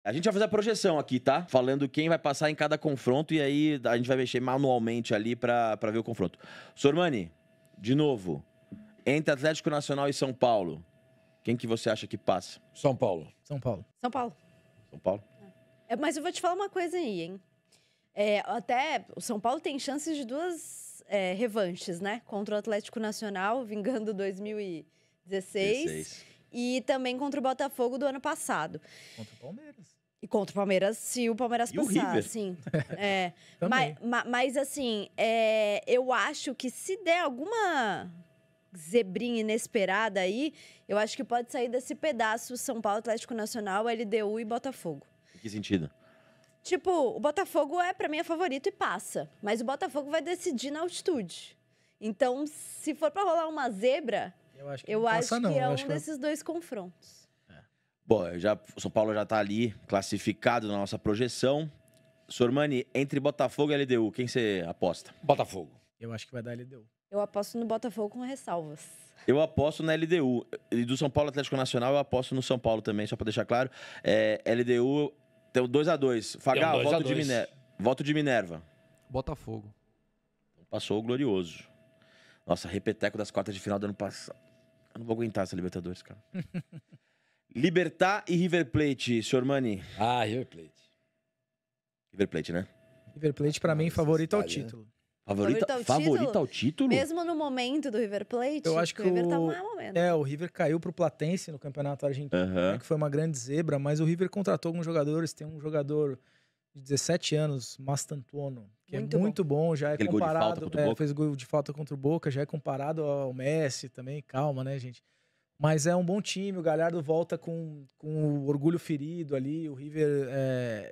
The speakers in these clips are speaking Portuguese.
A gente vai fazer a projeção aqui, tá? Falando quem vai passar em cada confronto e aí a gente vai mexer manualmente ali pra ver o confronto. Sormani, de novo, entre Atlético Nacional e São Paulo, quem que você acha que passa? São Paulo. São Paulo. São Paulo. São Paulo? Mas eu vou te falar uma coisa aí, hein? Até o São Paulo tem chances de duas revanches, né? Contra o Atlético Nacional, vingando 2016. E também contra o Botafogo do ano passado. Contra o Palmeiras. E contra o Palmeiras, se o Palmeiras E o passar, River. sim. Também. Mas assim, eu acho que se der alguma zebrinha inesperada aí, eu acho que pode sair desse pedaço São Paulo, Atlético Nacional, LDU e Botafogo. Em que sentido? Tipo, o Botafogo pra mim, é favorito e passa. Mas o Botafogo vai decidir na altitude. Então, se for pra rolar uma zebra, Eu acho que eu não acho passa, não. que é Eu um acho que vai- desses dois confrontos. Bom, o São Paulo já tá ali, classificado na nossa projeção. Sormani, entre Botafogo e LDU, quem você aposta? Botafogo. Eu acho que vai dar LDU. Eu aposto no Botafogo com ressalvas. Eu aposto na LDU. E do São Paulo Atlético Nacional, eu aposto no São Paulo também, só pra deixar claro. LDU, tem o 2x2. Fagal, Tem um 2 a voto, 2. voto de Minerva. Botafogo. Passou o glorioso. Nossa, repeteco das quartas de final do ano passado. Eu não vou aguentar essa Libertadores, cara. Libertad e River Plate, Sormani. River Plate. River Plate, né? River Plate, pra mim, favorito ao necessidade, né? título. Favorita ao título? Mesmo no momento do River Plate, Eu acho que o River tá o- no mau momento. O River caiu pro Platense no Campeonato Argentino, Aham. né, que foi uma grande zebra, mas o River contratou alguns jogadores. Tem um jogador de 17 anos, Mastantuono, que Muito é muito bom, já é Aquele gol de falta comparado. contra o Boca. Fez gol de falta contra o Boca, já é comparado ao Messi também. Calma, né, gente? Mas é um bom time, o Galhardo volta com o orgulho ferido ali, o River.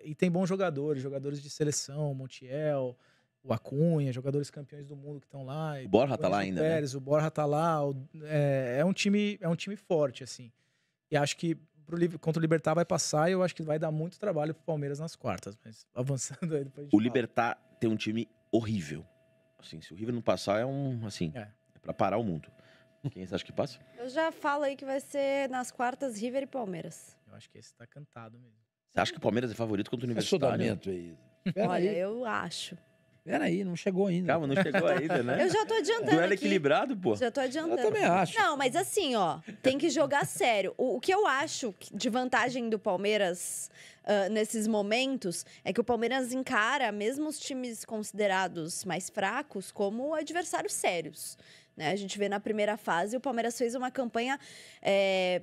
E tem bons jogadores de seleção, Montiel, o Acunha, jogadores campeões do mundo que estão lá. O Borja tá lá Enzo ainda, né? Pérez, o Borja tá lá. É um time forte, assim. E acho que contra o Libertad vai passar e eu acho que vai dar muito trabalho pro Palmeiras nas quartas. Mas avançando aí, depois a gente O fala. Libertad tem um time horrível. Assim, se o River não passar, é pra parar o mundo. Quem você acha que passa? Eu já falo aí que vai ser nas quartas River e Palmeiras. Eu acho que esse tá cantado mesmo. Você acha que o Palmeiras é favorito contra o É Universitário? sudamento aí. Pera Olha, aí. eu acho. Pera aí, não chegou ainda. Calma, não chegou ainda, né? Eu já tô adiantando Duelo aqui. equilibrado, pô. Já tô Eu adiantando. também acho. Não, mas assim, ó, tem que jogar sério. O que eu acho de vantagem do Palmeiras nesses momentos é que o Palmeiras encara mesmo os times considerados mais fracos como adversários sérios. Né? A gente vê na primeira fase, o Palmeiras fez uma campanha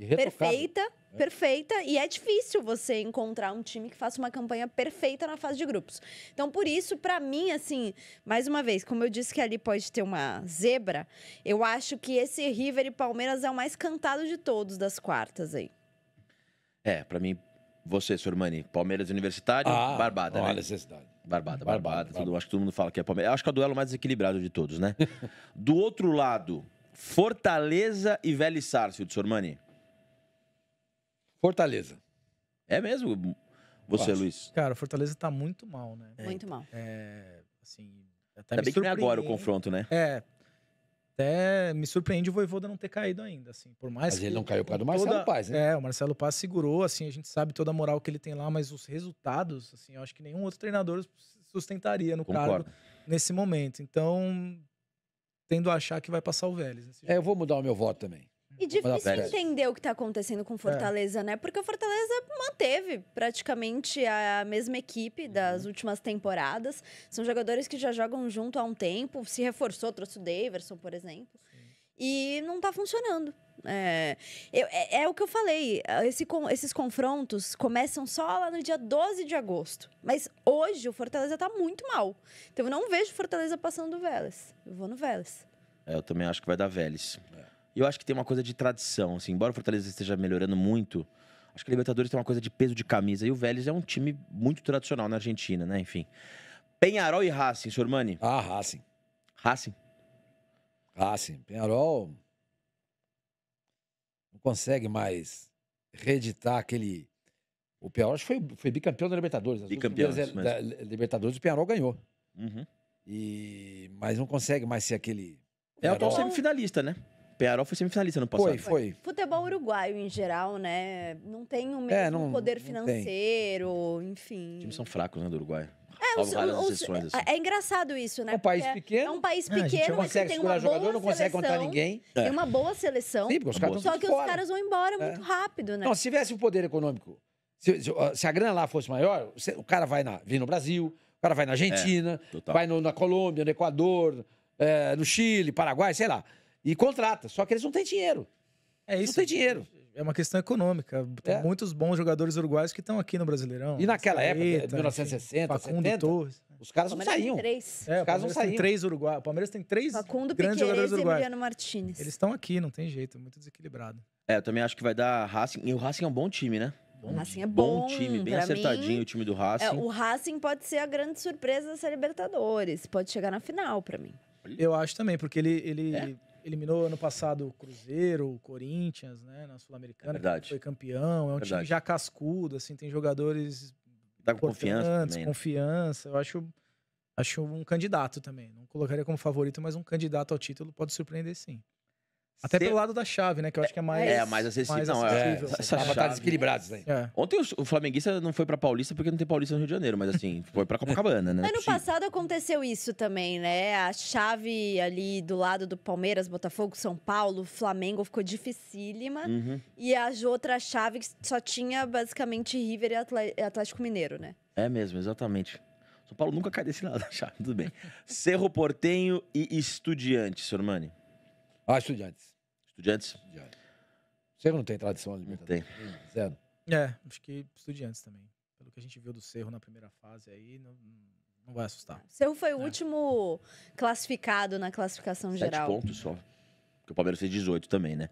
Irretocável. perfeita, e é difícil você encontrar um time que faça uma campanha perfeita na fase de grupos. Então, por isso, pra mim, assim, mais uma vez, como eu disse que ali pode ter uma zebra, eu acho que esse River e Palmeiras é o mais cantado de todos das quartas aí. Pra mim, você, Sormani, Palmeiras Universitário, Barbada, não há né? necessidade. Barbada. Barbada. Acho que todo mundo fala que é Palmeiras. Acho que é o duelo mais desequilibrado de todos, né? Do outro lado, Fortaleza e Vélez Sarsfield, Sormani. Fortaleza. É mesmo? Você, Acho. Luiz? Cara, o Fortaleza tá muito mal, né? Muito mal. Assim, até Ainda me bem que não é agora o surpreende. confronto, né? Até me surpreende o Vojvoda não ter caído ainda, assim. Por mais Mas que ele não caiu por causa do com Marcelo Paz, né? O Marcelo Paz segurou, assim, a gente sabe toda a moral que ele tem lá, mas os resultados, assim, eu acho que nenhum outro treinador sustentaria no Concordo. cargo nesse momento. Então, tendo a achar que vai passar o Vélez. nesse Eu jogo. vou mudar o meu voto também. E Vamos dar difícil Vélez. entender o que tá acontecendo com o Fortaleza, né? Porque o Fortaleza manteve praticamente a mesma equipe das últimas temporadas. São jogadores que já jogam junto há um tempo. Se reforçou, trouxe o Daverson, por exemplo. E não tá funcionando. É o que eu falei. Esses confrontos começam só lá no dia 12 de agosto. Mas hoje o Fortaleza tá muito mal. Então eu não vejo o Fortaleza passando do Vélez. Eu vou no Vélez. Eu também acho que vai dar Vélez. E eu acho que tem uma coisa de tradição, assim, embora o Fortaleza esteja melhorando muito, acho que a Libertadores tem uma coisa de peso de camisa. E o Vélez é um time muito tradicional na Argentina, né? Enfim. Penharol e Racing, Sormani. Racing. Racing. Penharol não consegue mais reeditar aquele... O Penharol acho que foi bicampeão da Libertadores. As Bicampeão, últimas isso da Libertadores o Penharol ganhou. Uhum. Mas não consegue mais ser aquele... É o atual Penharol. semifinalista, né? Peñarol foi semifinalista no passado. Foi. Futebol uruguaio, em geral, né? Não tem o mesmo não- poder não tem. financeiro, enfim. Os times são fracos, né, do Uruguai. Os- Salvo raras os- exceções, assim. É engraçado isso, né? É um país Porque pequeno. É um país a gente pequeno, não mas que consegue tem segurar uma jogador, boa não consegue contar seleção, ninguém. Tem uma boa seleção. Sim, porque os caras Só estão que os caras vão embora muito rápido, né? Não, se tivesse o poder econômico, se a grana lá fosse maior, o cara vai vir no Brasil, o cara vai na Argentina, total. vai na Colômbia, no Equador, no Chile, Paraguai, sei lá. E contrata. Só que eles não têm dinheiro. É Não isso. tem dinheiro. É uma questão econômica. Tem É. muitos bons jogadores uruguaios que estão aqui no Brasileirão. E naquela época, Scarpetta, 1960, enfim, Facundo 70, Torres. os caras não Palmeiras tem saíam. 3. É, caras o não Palmeiras tem saíam. 3 uruguaios. O Palmeiras tem 3 Facundo, grandes jogadores Piquerez e uruguaios. Emiliano Martinez. Eles estão aqui, não tem jeito. É muito desequilibrado. É, eu também acho que vai dar Racing. E o Racing é um bom time, né? O Racing é Bom bom. time, bem pra acertadinho mim. o time do Racing. O Racing pode ser a grande surpresa dessa Libertadores. Pode chegar na final, pra mim. Eu acho também, porque ele É. eliminou ano passado o Cruzeiro, o Corinthians, né, na Sul-Americana. É verdade. Foi campeão. É um time Verdade. já cascudo, assim, tem jogadores Tá com confiança importantes, também. Né? confiança. Eu acho um candidato também. Não colocaria como favorito, mas um candidato ao título pode surpreender sim. Até Se- pelo lado da chave, né? Que eu acho que é mais. É, mais acessível. Não, acessível. essa Tava chave- desequilibrados aí. É. Ontem o flamenguista não foi pra Paulista porque não tem Paulista no Rio de Janeiro, mas assim, foi pra Copacabana, né? Não é Ano possível. passado aconteceu isso também, né? A chave ali do lado do Palmeiras, Botafogo, São Paulo, Flamengo ficou dificílima. Uhum. E a outra chave que só tinha basicamente River e Atlético Mineiro, né? É mesmo, exatamente. São Paulo nunca cai desse lado da chave, tudo bem. Cerro Portenho e Estudiantes, Sormani. Estudiantes. Estudiantes? Você não tem tradição na Libertadores? Zero. Acho que Estudiantes também. Pelo que a gente viu do Cerro na primeira fase aí, não vai assustar. O Cerro foi o último classificado na classificação 7 geral. pontos só. Porque o Palmeiras fez 18 também, né?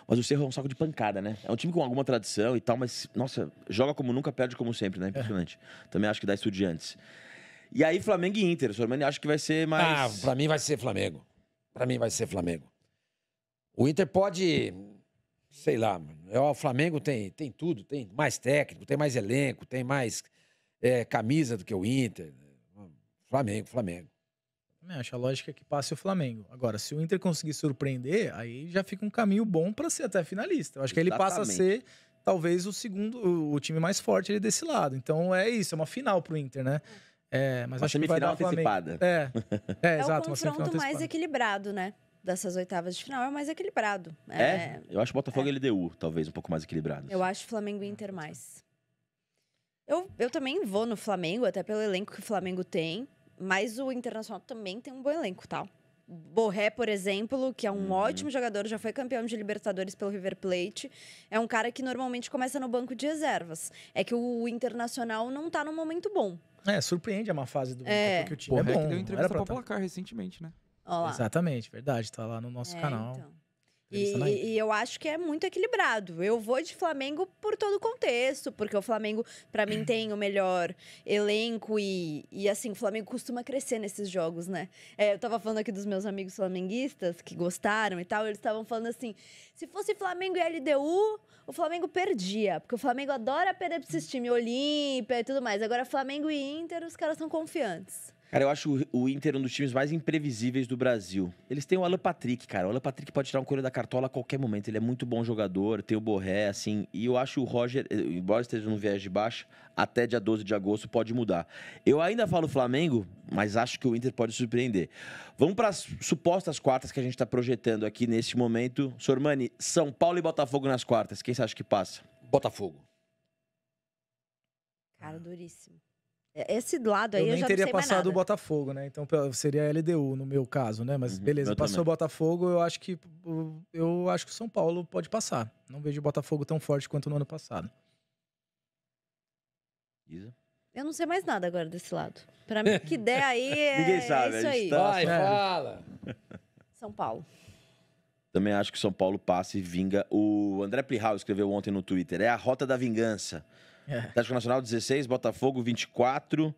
Mas o Cerro é um saco de pancada, né? É um time com alguma tradição e tal, mas, nossa, joga como nunca, perde como sempre, né? Impressionante. Também acho que dá Estudiantes. E aí, Flamengo e Inter. Sormani, acho que vai ser mais... Pra mim vai ser Flamengo. Pra mim vai ser Flamengo. O Inter pode, sei lá, mano. O Flamengo tem tudo, tem mais técnico, tem mais elenco, tem mais camisa do que o Inter. Flamengo. Também acho a lógica é que passe o Flamengo. Agora, se o Inter conseguir surpreender, aí já fica um caminho bom para ser até finalista. Eu acho que aí ele passa a ser talvez o segundo, o time mais forte ali desse lado. Então é isso, é uma final pro Inter, né? Mas Uma acho que vai dar semifinal Flamengo. antecipada. É Exato, o uma semifinal confronto mais antecipada. equilibrado, né? Dessas oitavas de final é o mais equilibrado. Eu acho o Botafogo e LDU, talvez, um pouco mais equilibrado. Eu acho Flamengo e Inter mais. Eu também vou no Flamengo, até pelo elenco que o Flamengo tem. Mas o Internacional também tem um bom elenco, tá? Borré, por exemplo, que é um ótimo jogador, já foi campeão de Libertadores pelo River Plate. É um cara que normalmente começa no banco de reservas. É que o Internacional não tá num momento bom. Surpreende a má fase do Inter, porque o time Borré é que bom. deu não entrevista era pra pra tá. Placar recentemente, né? Ó lá. Exatamente, verdade. Tá lá no nosso canal. Então. Entrevista na Inter. E eu acho que é muito equilibrado. Eu vou de Flamengo por todo o contexto, porque o Flamengo, pra mim, tem o melhor elenco e assim, o Flamengo costuma crescer nesses jogos, né? Eu tava falando aqui dos meus amigos flamenguistas que gostaram e tal, eles estavam falando assim, se fosse Flamengo e LDU, o Flamengo perdia, porque o Flamengo adora perder pra esses times, Olímpia e tudo mais. Agora, Flamengo e Inter, os caras são confiantes. Cara, eu acho o Inter um dos times mais imprevisíveis do Brasil. Eles têm o Alan Patrick, cara. O Alan Patrick pode tirar um coelho da cartola a qualquer momento. Ele é muito bom jogador, tem o Borré, assim. E eu acho o Roger, embora esteja no viés de baixo, até dia 12 de agosto pode mudar. Eu ainda falo Flamengo, mas acho que o Inter pode surpreender. Vamos para as supostas quartas que a gente está projetando aqui neste momento. Sormani, São Paulo e Botafogo nas quartas. Quem você acha que passa? Botafogo. Cara, duríssimo. Esse lado aí Eu eu nem já teria não sei mais passado o nada. Botafogo, né? Então seria a LDU no meu caso, né? Mas beleza, eu passou também. o Botafogo, eu acho que o São Paulo pode passar. Não vejo o Botafogo tão forte quanto no ano passado. Isa? Eu não sei mais nada agora desse lado. Pra mim, o que der aí é Ninguém sabe, isso a gente aí. tá- Vai, É. fala. São Paulo. Também acho que o São Paulo passa e vinga. O André Plihal escreveu ontem no Twitter. É a rota da vingança. Atlético Nacional 16, Botafogo 24.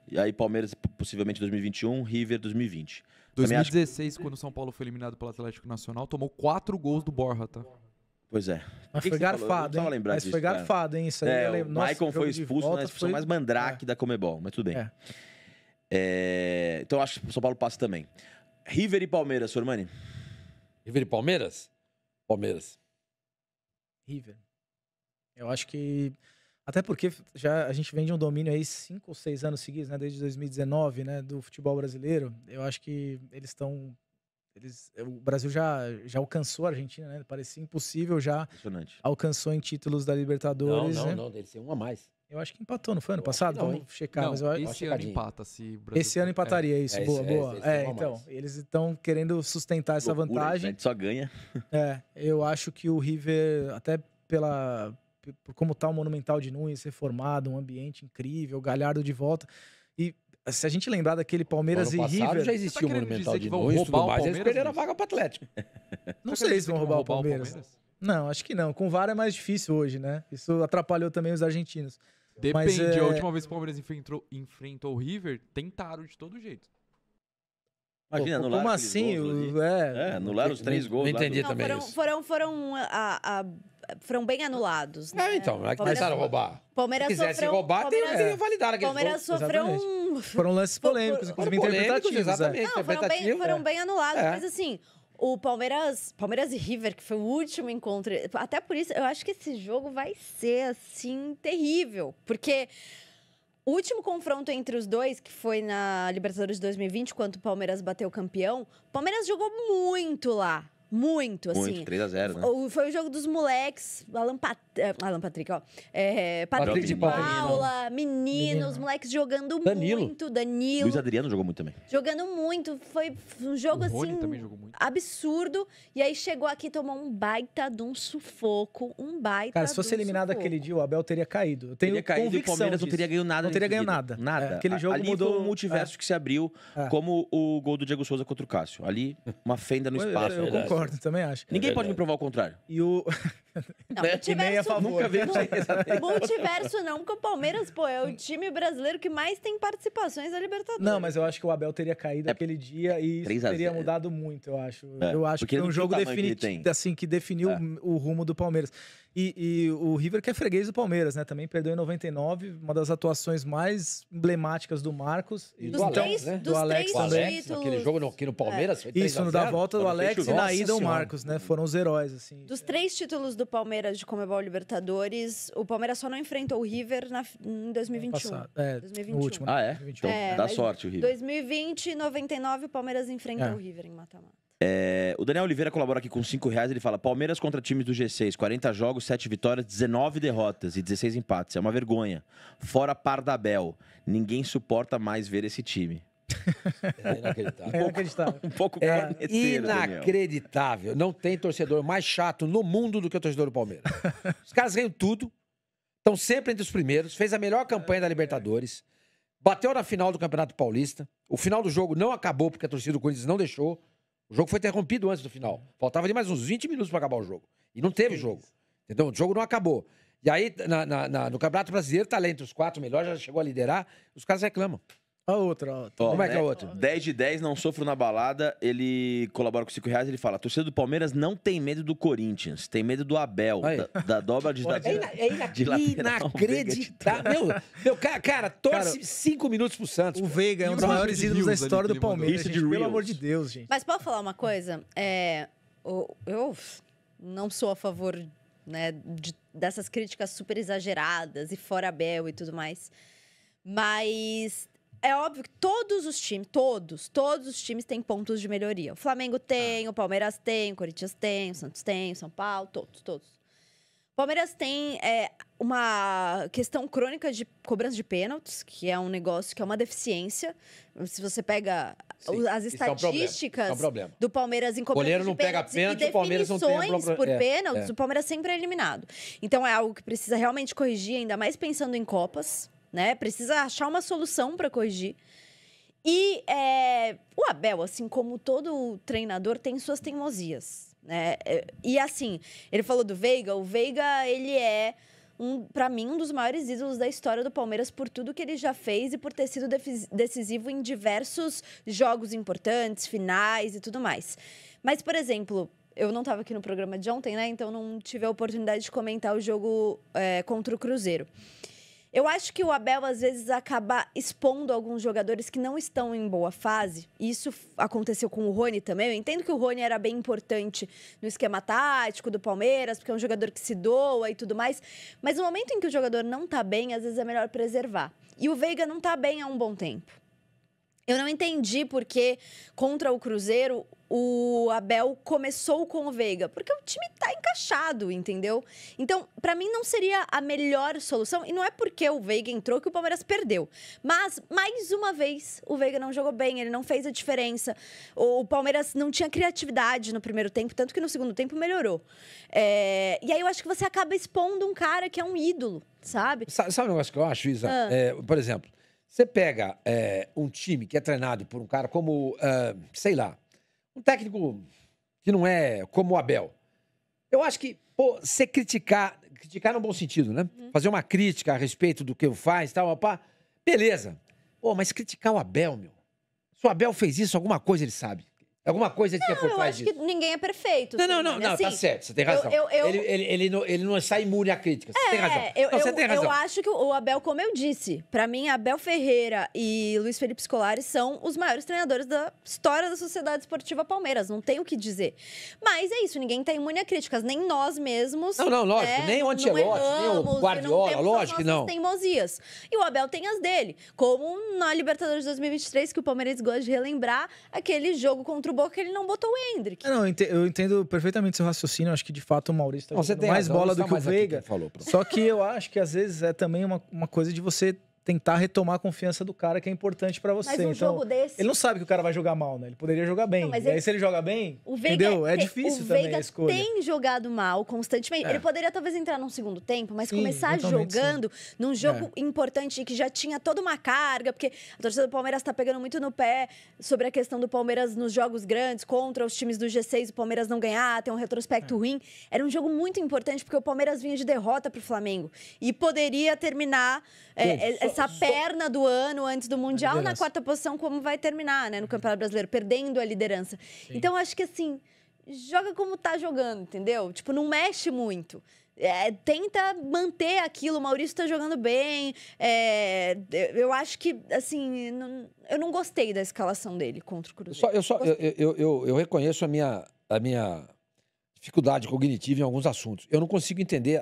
E aí Palmeiras possivelmente 2021, River 2020. Também acho- 2016, quando o São Paulo foi eliminado pelo Atlético Nacional, tomou 4 gols do Borja, tá? Pois é. Mas que foi você falou? Eu não garfado, precisava hein? lembrar Mas disso, foi cara. garfado, hein? Isso aí eu O lembro. Nossa, Maicon jogo foi de expulso volta na expulsão mais mandrake da Comebol, mas tudo bem. É. Então acho que o São Paulo passa também. River e Palmeiras, Sormani? River e Palmeiras? Palmeiras. River. Eu acho que... Até porque já a gente vem de um domínio aí 5 ou 6 anos seguidos, né? Desde 2019, né? Do futebol brasileiro. Eu acho que eles estão... O Brasil já alcançou a Argentina, né? Parecia impossível, já Impressionante. alcançou em títulos da Libertadores. né? Não, dele ser um a mais. Eu acho que empatou, não foi ano Eu acho passado? que não, Vamos checar. Não, mas eu, esse ano checadinho. empata se o Brasil... esse ano empataria isso. É, Boa, esse- boa. esse é um a Então, mais. eles estão querendo sustentar essa Loucura, vantagem. a gente só ganha. Eu acho que o River, até por como tá o Monumental de Nunes reformado, um ambiente incrível, Galhardo de volta. E se a gente lembrar daquele Palmeiras Ano e passado River, já existia o querendo Monumental dizer de que vão Nunes e tudo roubar o mais. Eles Palmeiras, perderam a Luiz? vaga pro Atlético. não Você sei se vão acredita que roubar o Palmeiras. Não, acho que não. Com o VAR é mais difícil hoje, né? Isso atrapalhou também os argentinos. Depende. Mas, A última vez que o Palmeiras enfrentou o River, tentaram de todo jeito. Imagina, Pô, anularam como aqueles assim? gols ali. Anularam os 3 gols. Não lá entendi do- Não, também isso. foram bem anulados. Né? Então, é que Palmeiras- tentaram roubar. Palmeiras Se quisesse sofreu, roubar, Palmeiras, teria validado aquele Palmeiras jogo. sofreu Exatamente. Foram lances polêmicos, Foram inclusive polêmicos, interpretativos. exatamente. Não, Interpretativo, foram bem anulados, É. mas assim, o Palmeiras e River, que foi o último encontro, até por isso, eu acho que esse jogo vai ser, assim, terrível, porque o último confronto entre os dois, que foi na Libertadores de 2020, quando o Palmeiras bateu campeão, o Palmeiras jogou muito lá. Muito, assim. Muito, 3-0, né? Foi o jogo dos moleques, Alan Patrick, ó. Patrick de Paula. Paula, meninos, moleques jogando Danilo. muito. Danilo. Luiz Adriano jogou muito também. Jogando muito. Foi um jogo, O Rony assim, também jogou muito. absurdo. E aí chegou aqui e tomou um baita de um sufoco. Cara, se fosse eliminado aquele dia, o Abel teria caído. Eu tenho Teria caído e o convicção Palmeiras não disso. teria ganho nada. Não teria nesse ganho vídeo. nada. Nada. Aquele jogo Ali mudou... foi um multiverso que se abriu, como o gol do Diego Souza contra o Cássio. Ali, uma fenda no espaço. Eu concordo, também acho. Ninguém pode me provar o contrário. E o... Não, E nem a favor. Nunca veio Multiverso não, porque o Palmeiras, pô, é o time brasileiro que mais tem participações da Libertadores. Não, mas eu acho que o Abel teria caído aquele dia e isso 3 a 0. teria mudado muito, eu acho. É, Eu acho porque que foi ele um não jogo tem o tamanho que ele definitivo, tem. assim, que definiu o rumo do Palmeiras. E o River, que é freguês do Palmeiras, né? Também perdeu em 99, uma das atuações mais emblemáticas do Marcos. E Dos do então, três- três, do dos Alex três também. títulos. Aquele jogo aqui no Palmeiras foi 3 Isso, a no 0. da volta do Quando Alex fechou. e na Nossa ida o Senhora. Marcos, né? Foram os heróis, assim. Dos 3 títulos do Palmeiras de Conmebol Libertadores, o Palmeiras só não enfrentou o River em 2021. Passado. É, 2021. no último. né? Ah, é? 2021. Então, É, dá mas sorte o River. 2020 e 99, o Palmeiras enfrenta É. o River em mata-mata. O Daniel Oliveira colabora aqui com R$5. Ele fala: Palmeiras contra times do G6, 40 jogos, 7 vitórias, 19 derrotas e 16 empates. É uma vergonha. Fora Pardabel. Ninguém suporta mais ver esse time. É inacreditável. É inacreditável. Um pouco É corneteiro, Daniel. inacreditável. Não tem torcedor mais chato no mundo do que o torcedor do Palmeiras. Os caras ganham tudo, estão sempre entre os primeiros, fez a melhor campanha da Libertadores, bateu na final do Campeonato Paulista. O final do jogo não acabou porque a torcida do Corinthians não deixou. O jogo foi interrompido antes do final. Faltava ali mais uns 20 minutos para acabar o jogo. E não teve jogo. Entendeu? O jogo não acabou. E aí, no Campeonato Brasileiro, tá lá entre os 4 melhores, já chegou a liderar, os caras reclamam. A outra, ó. Ó, Como é que é né? o outro? 10 de 10, não sofro na balada. Ele colabora com R$5. Ele fala: a torcida do Palmeiras não tem medo do Corinthians, tem medo do Abel, Aí. da dobra de... de lateral, Inacreditável. Meu, cara, torce Cara, 5 minutos pro Santos. O Veiga é um dos Rios maiores de ídolos da Rios ali história que do ele mandou. Palmeiras, Isso de gente. Pelo Reels. amor de Deus, gente. Mas posso falar uma coisa? Eu não sou a favor, né, dessas críticas super exageradas e fora Abel e tudo mais. Mas é óbvio que todos os times, todos os times têm pontos de melhoria. O Flamengo tem, o Palmeiras tem, o Corinthians tem, o Santos tem, o São Paulo, todos. O Palmeiras tem uma questão crônica de cobrança de pênaltis, que é um negócio que é uma deficiência. Se você pega Sim, as isso é um problema, estatísticas isso é um problema. do Palmeiras em cobrança Goleiro não de pega pênaltis pênalti, e o Palmeiras não tem a definições própria- por pênaltis, é. o Palmeiras sempre é eliminado. Então é algo que precisa realmente corrigir, ainda mais pensando em Copas, né? Precisa achar uma solução para corrigir. E o Abel, assim como todo treinador, tem suas teimosias, né? E assim, ele falou do Veiga. O Veiga, ele é, para mim, um dos maiores ídolos da história do Palmeiras por tudo que ele já fez e por ter sido decisivo em diversos jogos importantes, finais e tudo mais. Mas, por exemplo, eu não estava aqui no programa de ontem, né? Então não tive a oportunidade de comentar o jogo contra o Cruzeiro. Eu acho que o Abel, às vezes, acaba expondo alguns jogadores que não estão em boa fase. Isso aconteceu com o Rony também. Eu entendo que o Rony era bem importante no esquema tático do Palmeiras, porque é um jogador que se doa e tudo mais. Mas no momento em que o jogador não tá bem, às vezes é melhor preservar. E o Veiga não tá bem há um bom tempo. Eu não entendi porque, contra o Cruzeiro, o Abel começou com o Veiga. Porque o time tá encaixado, entendeu? Então, pra mim, não seria a melhor solução. E não é porque o Veiga entrou que o Palmeiras perdeu. Mas, mais uma vez, o Veiga não jogou bem, ele não fez a diferença. O Palmeiras não tinha criatividade no primeiro tempo, tanto que no segundo tempo melhorou. E aí eu acho que você acaba expondo um cara que é um ídolo, sabe? Sabe um negócio que eu acho, Isa? Por exemplo, você pega um time que é treinado por um cara como, sei lá, um técnico que não é como o Abel. Eu acho que, pô, você criticar no bom sentido, né? Fazer uma crítica a respeito do que faz e tal, pá, beleza. Pô, mas criticar o Abel, meu. Se o Abel fez isso, alguma coisa ele sabe. Alguma coisa ele tinha por trás disso. Eu acho que ninguém é perfeito. Não, assim, tá certo, você tem razão. Ele não sai imune à crítica, você tem razão. Você tem razão. Eu acho que o Abel, como eu disse, pra mim, Abel Ferreira e Luiz Felipe Scolari são os maiores treinadores da história da Sociedade Esportiva Palmeiras, não tem o que dizer. Mas é isso, ninguém tá imune a críticas, nem nós mesmos. Não, lógico, nem o Ancelotti, nem o Guardiola, lógico que não. Teimosias. E o Abel tem as dele, como na Libertadores 2023, que o Palmeiras gosta de relembrar, aquele jogo contra o Boca, ele não botou o Endrick. Não, eu entendo perfeitamente seu raciocínio. Acho que, de fato, o Maurício tá jogando mais bola do que o Veiga. Só que eu acho que, às vezes, é também uma coisa de você tentar retomar a confiança do cara, que é importante pra você. Mas um jogo desse... Ele não sabe que o cara vai jogar mal, né? Ele poderia jogar bem. Não, e aí, se ele joga bem, entendeu? É difícil também a escolha. O Veiga tem jogado mal constantemente. Ele poderia, talvez, entrar num segundo tempo, mas começar jogando num jogo importante que já tinha toda uma carga, porque a torcida do Palmeiras tá pegando muito no pé sobre a questão do Palmeiras nos jogos grandes, contra os times do G6, o Palmeiras não ganhar, tem um retrospecto ruim. Era um jogo muito importante, porque o Palmeiras vinha de derrota pro Flamengo. E poderia terminar essa perna do ano antes do Mundial na quarta posição, como vai terminar, né, no Campeonato Brasileiro, perdendo a liderança. Sim. Então, acho que assim, joga como tá jogando, entendeu? Tipo, não mexe muito. Tenta manter aquilo, o Maurício tá jogando bem. Eu acho que, assim, eu não gostei da escalação dele contra o Cruzeiro. Eu reconheço a minha dificuldade cognitiva em alguns assuntos. Eu não consegui entender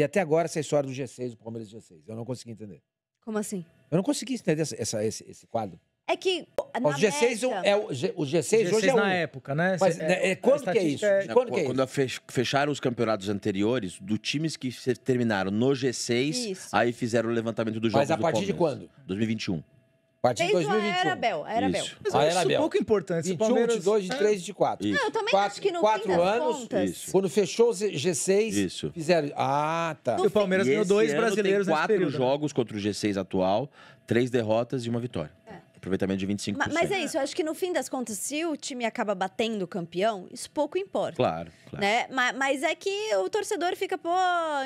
até agora essa história do G6, do Palmeiras G6. Eu não consegui entender. Como assim? Eu não consegui entender esse quadro. É que o G6 o G6 hoje é na época, né? Mas quando que é isso? Quando fecharam os campeonatos anteriores, do times que terminaram no G6, aí fizeram o levantamento dos jogos do Palmeiras. Mas a partir de quando? 2021. A partir de 2021. Era Abel. Mas eu acho isso pouco importante. 21, Palmeiras... 22, 23 e 24. Não, eu também acho que no 4 anos, contas... quando fechou o G6, fizeram... Ah, tá. E o Palmeiras ganhou 2 brasileiros tem 4 nesse período, jogos contra o G6 atual, 3 derrotas e 1 vitória. Aproveitamento de 25%. Mas é isso, eu acho que no fim das contas, se o time acaba batendo o campeão, isso pouco importa. Claro. Né? Mas é que o torcedor fica, pô,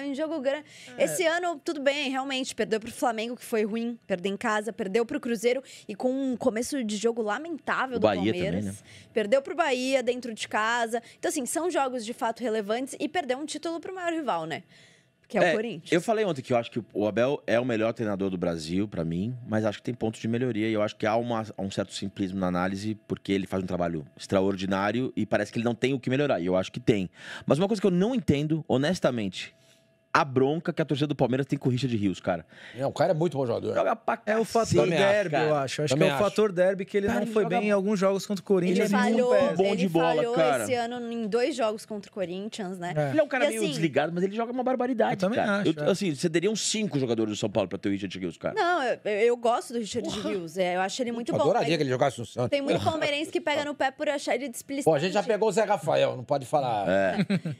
em jogo grande. Esse ano, tudo bem, realmente, perdeu pro Flamengo, que foi ruim, perdeu em casa, perdeu pro Cruzeiro e com um começo de jogo lamentável do Bahia Palmeiras. também, né? Perdeu pro Bahia, dentro de casa. Então, assim, são jogos de fato relevantes e perdeu um título pro maior rival, né? Que é o Corinthians. Eu falei ontem que eu acho que o Abel é o melhor treinador do Brasil, pra mim, mas acho que tem pontos de melhoria e eu acho que há um certo simplismo na análise, porque ele faz um trabalho extraordinário e parece que ele não tem o que melhorar, e eu acho que tem. Mas uma coisa que eu não entendo, honestamente, a bronca que a torcida do Palmeiras tem com o Richard Rios, cara. O cara é muito bom jogador. Joga pra É o fator derby, eu acho. Acho que é o fator derby que ele não foi bem em alguns jogos contra o Corinthians. Ele falhou, bom de bola, cara. Esse ano em 2 jogos contra o Corinthians, né? Ele é um cara meio desligado, mas ele joga uma barbaridade, eu também cara. Acho, assim, você teria uns 5 jogadores do São Paulo pra ter o Richard Rios, cara. Não, eu gosto do Richard Rios. Eu acho ele muito bom. Adoraria que ele jogasse no Santos. Tem muito palmeirense que pega no pé por achar ele displicente. Pô, a gente já pegou o Zé Rafael, não pode falar.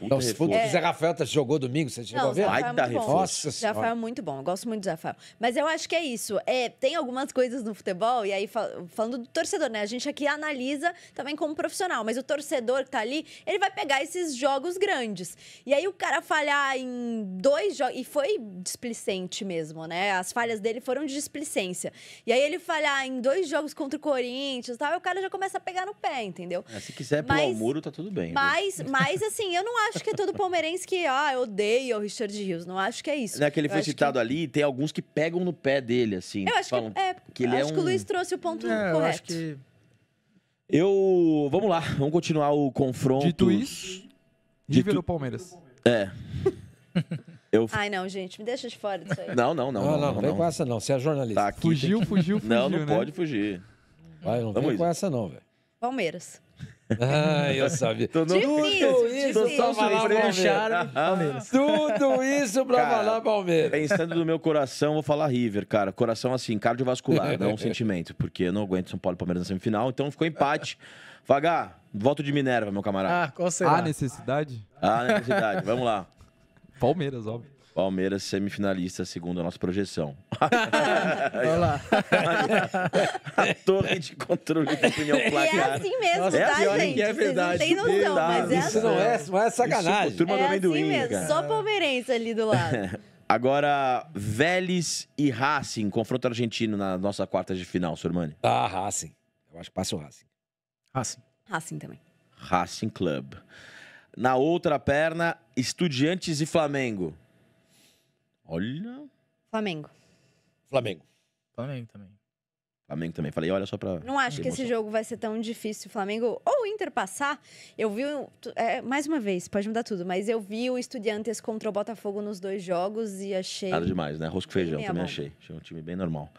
Então, o Zé Rafael jogou domingo, você chegou a ver? Vai dar reforço. Zé Rafael é muito bom, eu gosto muito do Zé Rafael. Mas eu acho que é isso. Tem algumas coisas no futebol, e aí falando do torcedor, né? A gente aqui analisa também como profissional, mas o torcedor que tá ali, ele vai pegar esses jogos grandes. E aí o cara falhar em 2 jogos, e foi displicente mesmo, né? As falhas dele foram de displicência. E aí ele falhar em 2 jogos contra o Corinthians e tal, e o cara já começa a pegar no pé, entendeu? Se quiser pular o muro, tá tudo bem. Mas assim, eu não acho que é todo palmeirense que odeia o Richard de Rios. Não acho que é isso. Não é que ele Eu foi acho citado ali, tem alguns que pegam no pé dele, assim. Eu acho falam que ele é acho que o um... Luiz trouxe o ponto É, eu correto. acho que. Vamos lá, vamos continuar o confronto. Dito isso, River ou Palmeiras? Ai, não, gente, me deixa de fora disso aí. Não, vem com essa não. Você é jornalista. Tá aqui, Fugiu, Não né? pode fugir. Vai, não Vamos, vem com Isa. essa não, velho. Palmeiras. Ai, eu sabia. Difícil. Tô só falando Freio Palmeiras. Charme, Palmeiras. Tudo isso pra Cara, falar Palmeiras. Pensando no meu coração, vou falar River, cara. Coração assim, cardiovascular, não um sentimento. Porque eu não aguento São Paulo e Palmeiras na semifinal, então ficou empate. Vagá, voto de Minerva, meu camarada. Ah, qual será? Há necessidade? Necessidade, vamos lá. Palmeiras, óbvio. Palmeiras semifinalista, segundo a nossa projeção. Olha lá. A torre de controle da opinião E é placar. assim mesmo, Nossa, tá, pior gente? que é verdade. Vocês não têm noção, mas é Isso assim. não é sacanagem. Isso, turma do É assim amendoim, mesmo, cara. só palmeirense ali do lado. Agora, Vélez e Racing, confronto argentino na nossa quarta de final, Sormani. Racing. Eu acho que passa o Racing. Assim. Assim também. Racing Club. Na outra perna, Estudiantes e Flamengo. Olha... Flamengo. Flamengo. Flamengo também. Flamengo também. Falei, olha só pra... Não acho que esse jogo vai ser tão difícil. O Flamengo ou o Inter passar. Eu vi, mais uma vez, pode mudar tudo, mas eu vi o Estudiantes contra o Botafogo nos 2 jogos e achei... Nada demais, né? Arroz com feijão, Meia também mão. achei. Achei um time bem normal.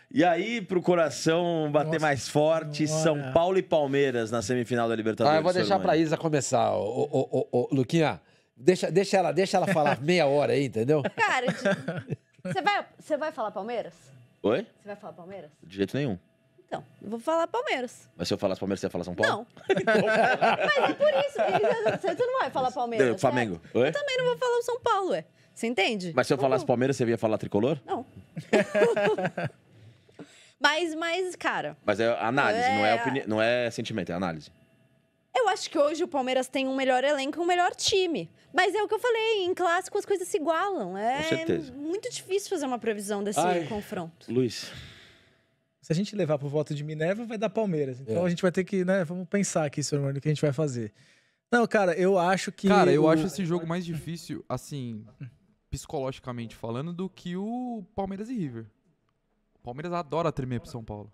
E aí, pro coração bater Nossa mais forte, Senhora. São Paulo e Palmeiras na semifinal da Libertadores. Eu vou deixar pra Isa começar. Ô, Luquinha, deixa ela falar meia hora aí, entendeu? Cara, você vai falar Palmeiras? Oi? Você vai falar Palmeiras? De jeito nenhum. Então, eu vou falar Palmeiras. Mas se eu falasse Palmeiras, você ia falar São Paulo? Não. Mas é por isso. Você não vai falar Palmeiras. Flamengo. certo? Oi? Eu também não vou falar o São Paulo, ué. Você entende? Mas se eu falasse Palmeiras, você ia falar Tricolor? Não. Mas, cara, Mas é análise, não é sentimento, é análise. eu acho que hoje o Palmeiras tem um melhor elenco e um melhor time. Mas é o que eu falei, em clássico as coisas se igualam. É Com certeza. muito difícil fazer uma previsão desse confronto. Luiz. Se a gente levar pro voto de Minerva, vai dar Palmeiras. Então a gente vai ter que, né? Vamos pensar aqui, senhor Mano, o que a gente vai fazer. Não, cara, eu acho que. Cara, eu acho esse jogo mais difícil, assim, psicologicamente falando, do que o Palmeiras e River. O Palmeiras adora tremer pro São Paulo.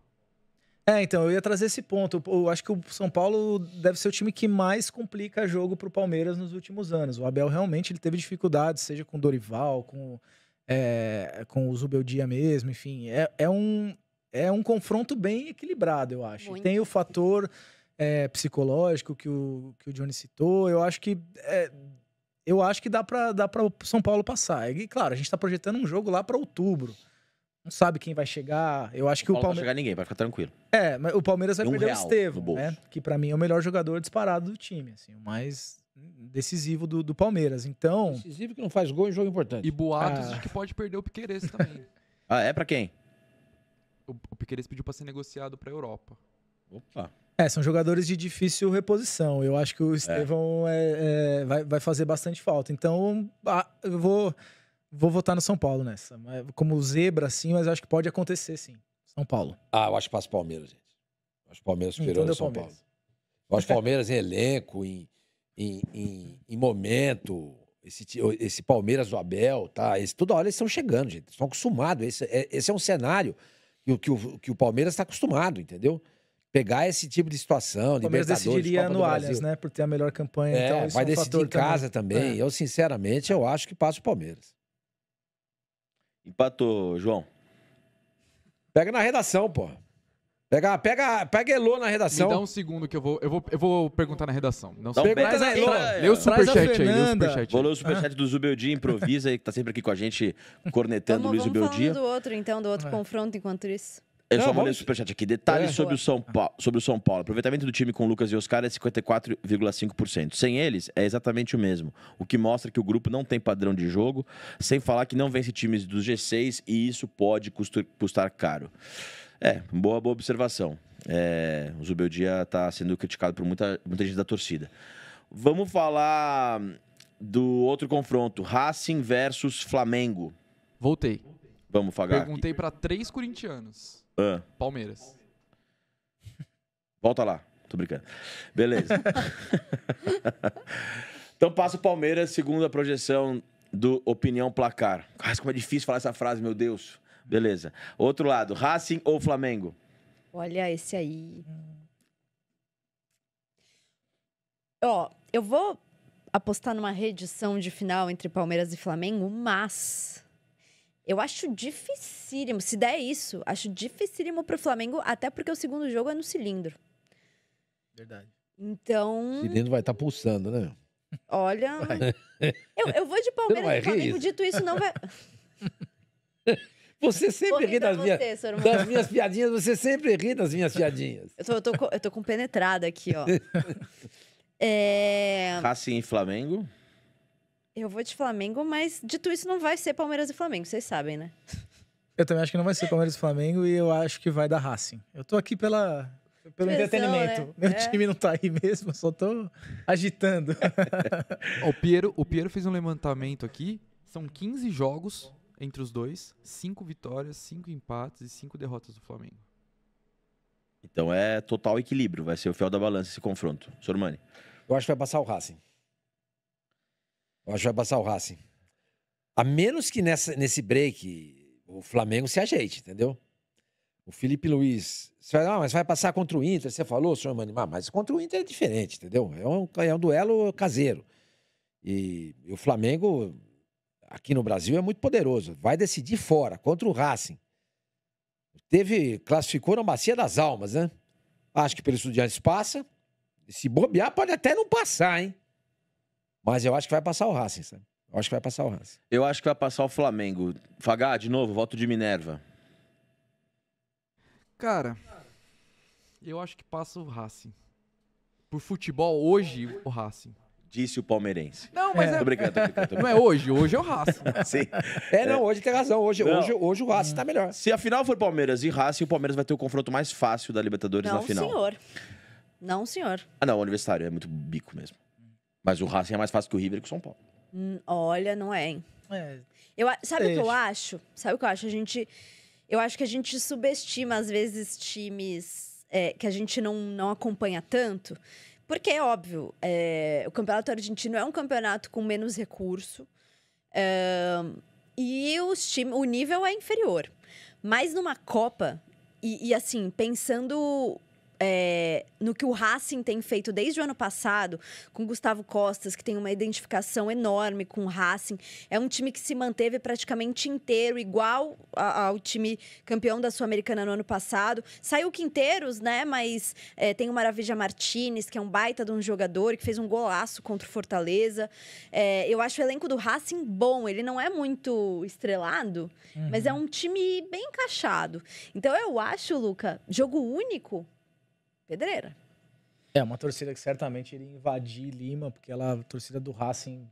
Então, eu ia trazer esse ponto. Eu acho que o São Paulo deve ser o time que mais complica jogo pro Palmeiras nos últimos anos. O Abel realmente ele teve dificuldades, seja com o Dorival, com o Zubeldia mesmo, enfim. É um confronto bem equilibrado, eu acho. Muito. Tem o fator psicológico que o Johnny citou. Eu acho que dá para o São Paulo passar. E, claro, a gente está projetando um jogo lá para outubro. Não sabe quem vai chegar. Eu acho que o Não vai Palmeiras. chegar ninguém, vai ficar tranquilo. Mas o Palmeiras vai Um perder o real no Estevão, bolso. né? Que pra mim é o melhor jogador disparado do time, assim, o mais decisivo do Palmeiras. Então, Decisivo que não faz gol em jogo importante. E boatos de que pode perder o Piquerez também. É pra quem? O Piquerez pediu pra ser negociado pra Europa. Opa. são jogadores de difícil reposição. Eu acho que o Estevão vai fazer bastante falta. Então, eu vou votar no São Paulo nessa. Como zebra, sim, mas eu acho que pode acontecer, sim. São Paulo. Eu acho que passa o Palmeiras, gente. Eu acho que o Palmeiras superior Então ao São deu Paulo. Palmeiras. Eu acho que o Palmeiras em elenco, em momento, esse Palmeiras do Abel, tá? Toda hora eles estão chegando, gente. Estão acostumados. Esse é um cenário que o Palmeiras está acostumado, entendeu? Pegar esse tipo de situação, O Palmeiras Libertadores, decidiria Copa no do Allianz, Brasil. né? Por ter a melhor campanha. Então, isso vai é um decidir fator em casa também. Eu, sinceramente, eu acho que passa o Palmeiras. Empatou, João. Pega na redação, pô. Pega Elô na redação. Me dá um segundo que eu vou perguntar na redação. Não Dá um Pergunta beijo na aí, Elô. Lê o Traz a superchat aí, lê o Fernanda. superchat Vou ler aí. o superchat do Zubeldia Improvisa, que tá sempre aqui com a gente, cornetando o Luiz Vamos falando Zubeldia. do outro, então, do outro confronto enquanto isso. Eu Não, só vou ler o vamos- superchat aqui. Detalhes sobre o São Paulo. Aproveitamento do time com Lucas e Oscar é 54,5%. Sem eles, é exatamente o mesmo. O que mostra que o grupo não tem padrão de jogo, sem falar que não vence times dos G6 e isso pode custar caro. Boa observação. O Zubeldia está sendo criticado por muita gente da torcida. Vamos falar do outro confronto. Racing versus Flamengo. Voltei. Vamos, Fagá. Perguntei pra 3 corintianos. Palmeiras. Volta lá. Tô brincando. Beleza. Então passa o Palmeiras, segundo a projeção do Opinião Placar. Cara, como é difícil falar essa frase, meu Deus. Beleza. Outro lado, Racing ou Flamengo? Olha esse aí. Ó, eu vou apostar numa reedição de final entre Palmeiras e Flamengo, mas eu acho dificílimo. Se der isso, acho dificílimo pro Flamengo, até porque o segundo jogo é no Cilindro. Verdade. Então, O cilindro vai estar pulsando, né? olha... Eu vou de Palmeiras vai e Flamengo, rir? dito isso, não vai... Você sempre Vou ri rir pra das minhas, você, seu irmão. das minhas piadinhas. Você sempre ri das minhas piadinhas. Eu tô com penetrada aqui, ó. Racing e Flamengo? Eu vou de Flamengo, mas dito isso, não vai ser Palmeiras e Flamengo, vocês sabem, né? Eu também acho que não vai ser Palmeiras e Flamengo e eu acho que vai dar Racing. Eu tô aqui pelo Diversão, entretenimento. né? Meu É. time não tá aí mesmo, eu só tô agitando. O Piero fez um levantamento aqui. São 15 jogos entre os dois. 5 vitórias, 5 empates e 5 derrotas do Flamengo. Então é total equilíbrio. Vai ser o fiel da balança esse confronto. Sormani. Eu acho que vai passar o Racing. Eu acho que vai passar o Racing. A menos que nesse break o Flamengo se ajeite, entendeu? O Felipe Luiz... Você vai, mas vai passar contra o Inter, você falou, senhor Mani? Mas contra o Inter é diferente, entendeu? É um duelo caseiro. E o Flamengo, aqui no Brasil, é muito poderoso. Vai decidir fora, contra o Racing. Classificou na Bacia das Almas, né? Acho que pelo Estudiantes passa. E se bobear, pode até não passar, hein? Mas eu acho que vai passar o Racing, sabe? Eu acho que vai passar o Racing. Eu acho que vai passar o Flamengo. Fagá, de novo, voto de Minerva. Cara, eu acho que passa o Racing. Por futebol, hoje, o Racing. Disse o palmeirense. Não, mas Tô brincando, tô brincando. não é hoje. Hoje é o Racing. Sim. Não, hoje tem razão. Hoje o Racing tá melhor. Se a final for Palmeiras e Racing, o Palmeiras vai ter o confronto mais fácil da Libertadores na Não, final. senhor. Não, senhor. Ah, não, o Universitário é muito bico mesmo. Mas o Racing é mais fácil que o River e que o São Paulo. Olha, não é, hein? É, Sabe o que eu Deixa. acho? Sabe o que eu acho? Eu acho que a gente subestima, às vezes, times que a gente não acompanha tanto. Porque, é óbvio, o campeonato argentino é um campeonato com menos recurso. E o nível é inferior. Mas numa Copa, e assim, pensando... no que o Racing tem feito desde o ano passado, com Gustavo Costas, que tem uma identificação enorme com o Racing. É um time que se manteve praticamente inteiro, igual ao time campeão da Sul-Americana no ano passado. Saiu Quinteiros, né? Mas tem o Maravilha Martinez, que é um baita de um jogador, que fez um golaço contra o Fortaleza. Eu acho o elenco do Racing bom. Ele não é muito estrelado, mas é um time bem encaixado. Então, eu acho, Luca, jogo único... pedreira. É uma torcida que certamente iria invadir Lima, porque a torcida do Racing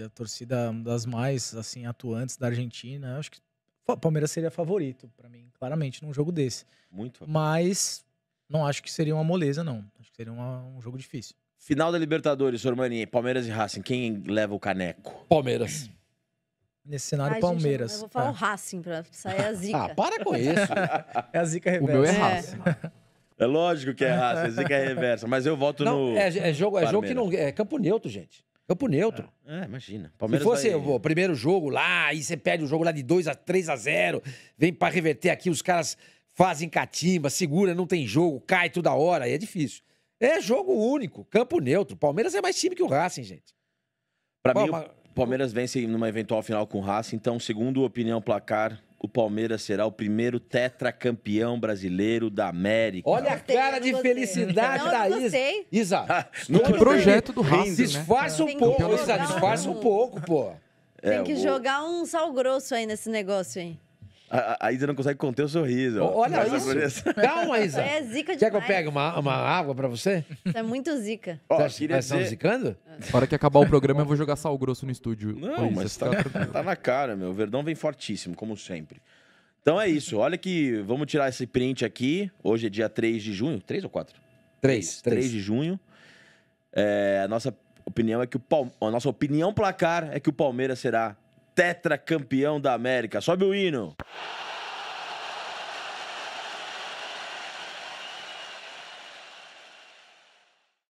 a torcida das mais assim atuantes da Argentina. Eu acho que o Palmeiras seria favorito para mim, claramente, num jogo desse. Muito. Mas não acho que seria uma moleza, não. Acho que seria um jogo difícil. Final da Libertadores, Sormani, Palmeiras e Racing. Quem leva o caneco? Palmeiras. Nesse cenário, Ai, Palmeiras. Gente, eu vou falar o Racing pra sair a zica. Para com isso. É a zica O reversa. meu é Racing. É lógico que é Racing, esse que é reversa. Mas eu voto Não, no... é jogo que não... É campo neutro, gente. Campo neutro. imagina. Se Palmeiras fosse vai... o primeiro jogo lá, aí você perde o jogo lá de 2-3-0, vem pra reverter aqui, os caras fazem catimba, segura, não tem jogo, cai toda hora, aí é difícil. É jogo único, campo neutro. Palmeiras é mais time que o Racing, gente. Pra mim, Mas- o Palmeiras vence numa eventual final com o Racing. Então, segundo a opinião placar, o Palmeiras será o primeiro tetracampeão brasileiro da América. Olha a Gostei, cara eu de gostei. felicidade Não, da eu Isa. gostei. Isa, Não Que gostei. projeto do Racing, né? disfarça um Tem pouco, que Isa, jogar disfarça um pouco, pô. Tem que o- jogar um sal grosso aí nesse negócio, hein? A Isa não consegue conter o sorriso. ó. Olha Passa isso. por isso. Calma, Isa. É zica demais. Quer que eu pegue uma água pra você? Isso é muito zica. Ó, Você acha que queria nós estamos dizer... zicando? Na hora que acabar o programa, eu vou jogar sal grosso no estúdio. Não, Isa, mas fica tranquilo. tá na cara, meu. O Verdão vem fortíssimo, como sempre. Então é isso. Olha que vamos tirar esse print aqui. Hoje é dia 3 de junho. 3 ou 4? 3 de junho. A nossa opinião é que a nossa opinião placar é que o Palmeiras será tetracampeão da América. Sobe o hino.